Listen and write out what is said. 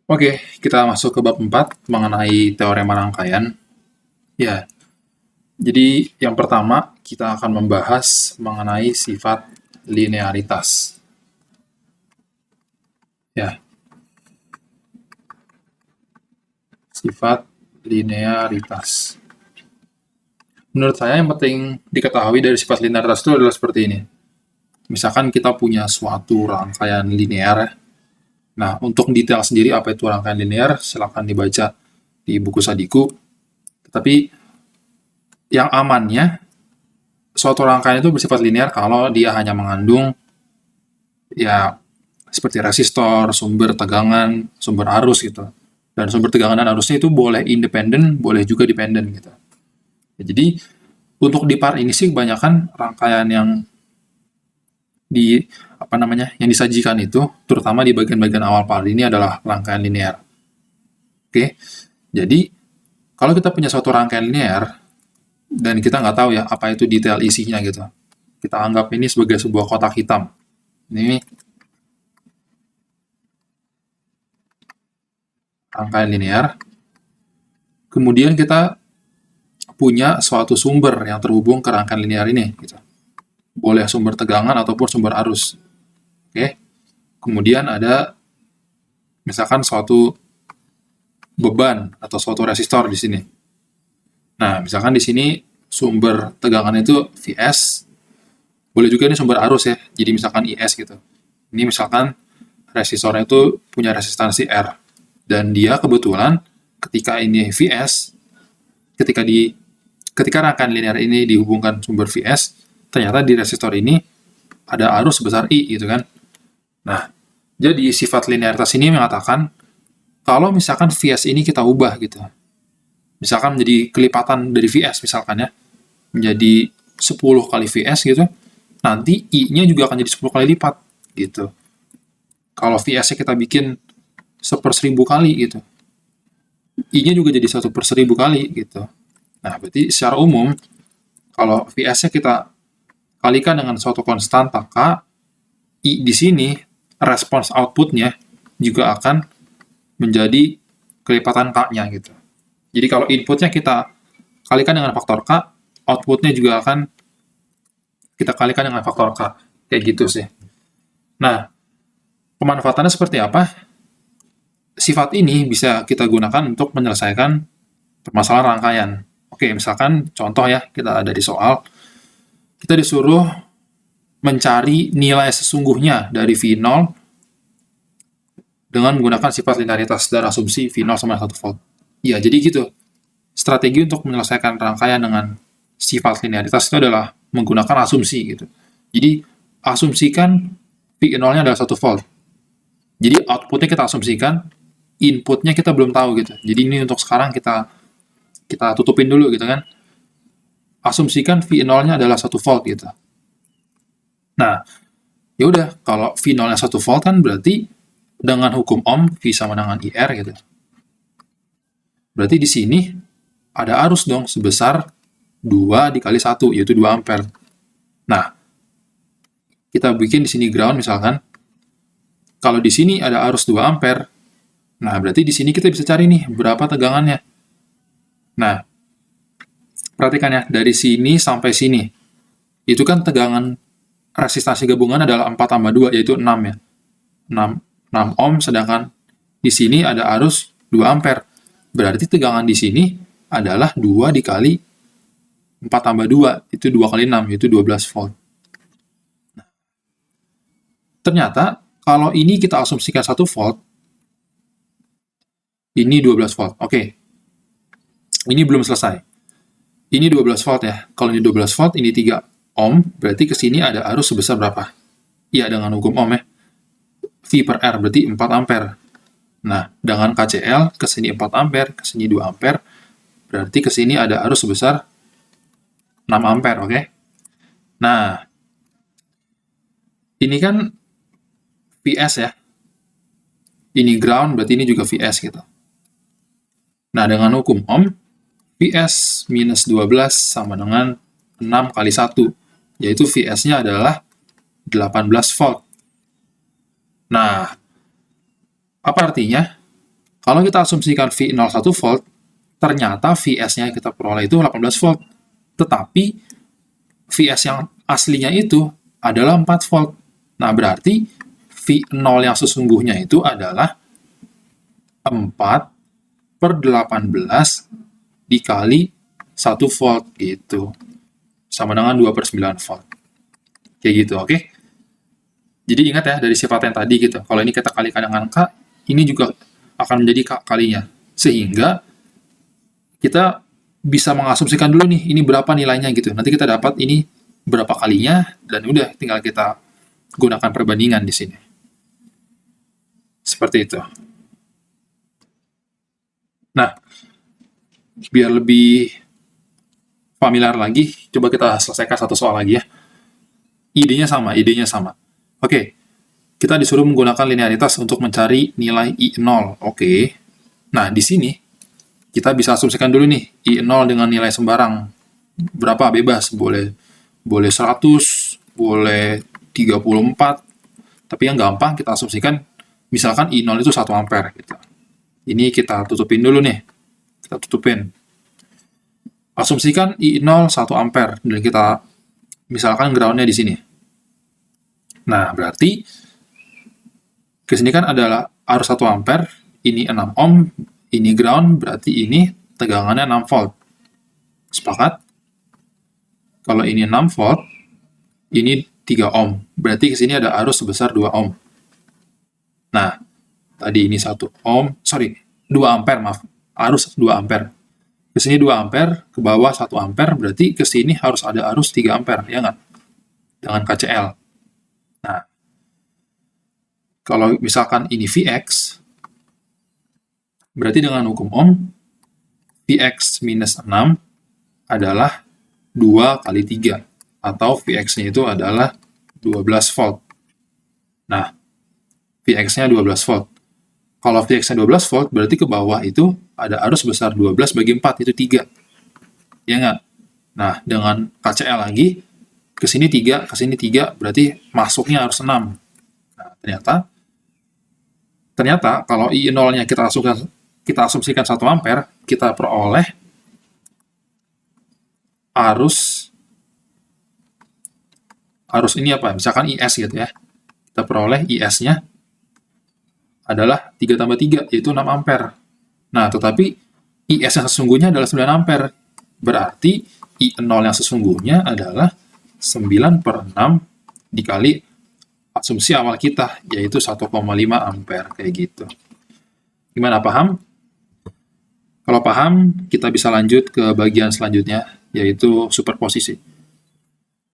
Oke, kita masuk ke bab 4 mengenai teorema rangkaian. Ya, jadi yang pertama kita akan membahas mengenai sifat linearitas. Ya, sifat linearitas. Menurut saya yang penting diketahui dari sifat linearitas itu adalah seperti ini. Misalkan kita punya suatu rangkaian linear. Nah, untuk detail sendiri apa itu rangkaian linear, silakan dibaca di buku Sadiku. Tetapi yang amannya, suatu rangkaian itu bersifat linear kalau dia hanya mengandung ya seperti resistor, sumber tegangan, sumber arus gitu. Dan sumber tegangan dan arusnya itu boleh independen, boleh juga dependen gitu. Ya, jadi untuk di part ini sih kebanyakan rangkaian yang di yang disajikan itu, terutama di bagian-bagian awal part ini adalah rangkaian linear. Oke, jadi kalau kita punya suatu rangkaian linear dan kita nggak tahu ya apa itu detail isinya gitu, kita anggap ini sebagai sebuah kotak hitam. Ini rangkaian linear. Kemudian kita punya suatu sumber yang terhubung ke rangkaian linear ini. Gitu. Boleh sumber tegangan ataupun sumber arus. Oke. Kemudian ada misalkan suatu beban atau suatu resistor di sini. Nah, misalkan di sini sumber tegangan itu Vs, boleh juga ini sumber arus ya, jadi misalkan IS gitu. Ini misalkan resistornya itu punya resistansi R, dan dia kebetulan ketika ini Vs, ketika rangkaian linear ini dihubungkan sumber Vs, ternyata di resistor ini ada arus sebesar I gitu kan. Nah, jadi sifat linearitas ini mengatakan kalau misalkan Vs ini kita ubah gitu, misalkan menjadi kelipatan dari Vs misalkan ya, menjadi 10 kali Vs gitu, nanti I-nya juga akan jadi 10 kali lipat gitu. Kalau Vs-nya kita bikin 1/1000 kali gitu, I-nya juga jadi 1/1000 kali gitu. Nah, berarti secara umum, kalau Vs-nya kita kalikan dengan suatu konstanta K, I di sini, respons output-nya juga akan menjadi kelipatan K-nya gitu. Jadi kalau inputnya kita kalikan dengan faktor K, outputnya juga akan kita kalikan dengan faktor K. Kayak gitu sih. Nah, pemanfaatannya seperti apa? Sifat ini bisa kita gunakan untuk menyelesaikan permasalahan rangkaian. Oke, misalkan contoh ya, kita ada di soal, kita disuruh mencari nilai sesungguhnya dari V0 dengan menggunakan sifat linearitas dan asumsi V0 sama 1 volt. Ya, jadi gitu. Strategi untuk menyelesaikan rangkaian dengan sifat linearitas itu adalah menggunakan asumsi gitu. Jadi, asumsikan V0-nya adalah 1 volt. Jadi, outputnya kita asumsikan, inputnya kita belum tahu gitu. Jadi, ini untuk sekarang kita tutupin dulu gitu kan. Asumsikan V0-nya adalah 1 volt gitu. Nah, ya udah, kalau V0-nya 1 volt kan berarti dengan hukum Ohm V sama dengan IR gitu. Berarti di sini ada arus dong sebesar 2 dikali 1, yaitu 2 ampere. Nah, kita bikin di sini ground misalkan. Kalau di sini ada arus 2 ampere, nah berarti di sini kita bisa cari nih berapa tegangannya. Nah, perhatikan ya, dari sini sampai sini. Itu kan tegangan resistansi gabungan adalah 4 tambah 2, yaitu 6 ya. 6 ohm, sedangkan di sini ada arus 2 ampere. Berarti tegangan di sini adalah 2 dikali 4 tambah 2, itu 2 kali 6, yaitu 12 volt. Nah, ternyata, kalau ini kita asumsikan 1 volt, ini 12 volt. Oke, ini belum selesai. Ini 12 volt ya. Kalau ini 12 volt, ini 3 ohm, berarti ke sini ada arus sebesar berapa? Ya, dengan hukum Ohm ya. V per R berarti 4 ampere. Nah, dengan KCL, ke sini 4 ampere, ke sini 2 ampere, berarti ke sini ada arus sebesar 6 ampere, oke? Nah, ini kan Vs ya. Ini ground, berarti ini juga Vs gitu. Nah, dengan hukum Ohm, Vs minus 12 sama dengan 6 kali 1, yaitu Vs-nya adalah 18 volt. Nah, apa artinya? Kalau kita asumsikan V0 1 volt, ternyata Vs-nya kita peroleh itu 18 volt. Tetapi Vs yang aslinya itu adalah 4 volt. Nah, berarti V0 yang sesungguhnya itu adalah 4/18 dikali 1 volt gitu. Sama dengan 2/9 volt. Kayak gitu, oke? Jadi ingat ya, dari sifat yang tadi gitu. Kalau ini kita kalikan dengan K, ini juga akan menjadi K kalinya. Sehingga kita bisa mengasumsikan dulu nih, ini berapa nilainya gitu. Nanti kita dapat ini berapa kalinya, dan udah tinggal kita gunakan perbandingan di sini. Seperti itu. Nah, biar lebih familiar lagi, coba kita selesaikan satu soal lagi ya. Idenya sama. Oke, kita disuruh menggunakan linearitas untuk mencari nilai I0. Oke. Nah, di sini kita bisa asumsikan dulu nih, I0 dengan nilai sembarang. Berapa? Bebas. Boleh 100, boleh 34. Tapi yang gampang kita asumsikan, misalkan I0 itu 1 ampere. Gitu. Ini kita tutupin dulu nih. Kita tutupin. Asumsikan I0 1 ampere. Dan kita misalkan ground-nya di sini. Nah, berarti ke sini kan adalah arus 1 ampere, ini 6 ohm, ini ground, berarti ini tegangannya 6 volt. Sepakat? Kalau ini 6 volt, ini 3 ohm. Berarti ke sini ada arus sebesar 2 ohm. Nah, tadi ini 2 ampere, maaf. Arus 2 ampere. Ke sini 2 ampere, ke bawah 1 ampere, berarti ke sini harus ada arus 3 ampere, ya nggak? Dengan KCL. Nah, kalau misalkan ini Vx, berarti dengan hukum Ohm, Vx minus 6 adalah 2 kali 3, atau Vx-nya itu adalah 12 volt. Nah, Vx-nya 12 volt. Kalau Vx-nya 12 volt, berarti ke bawah itu ada arus sebesar 12 bagi 4, itu 3. Ya nggak? Nah, dengan KCL lagi, ke sini 3, berarti masuknya harus 6. Nah, ternyata kalau I0-nya kita asumsikan 1 ampere, kita peroleh arus ini apa? Misalkan IS gitu ya. Kita peroleh IS-nya adalah 3 tambah 3, yaitu 6 ampere. Nah, tetapi IS yang sesungguhnya adalah 9 ampere. Berarti I0 yang sesungguhnya adalah 9/6 dikali asumsi awal kita, yaitu 1,5 ampere, kayak gitu. Gimana, paham? Kalau paham, kita bisa lanjut ke bagian selanjutnya, yaitu superposisi.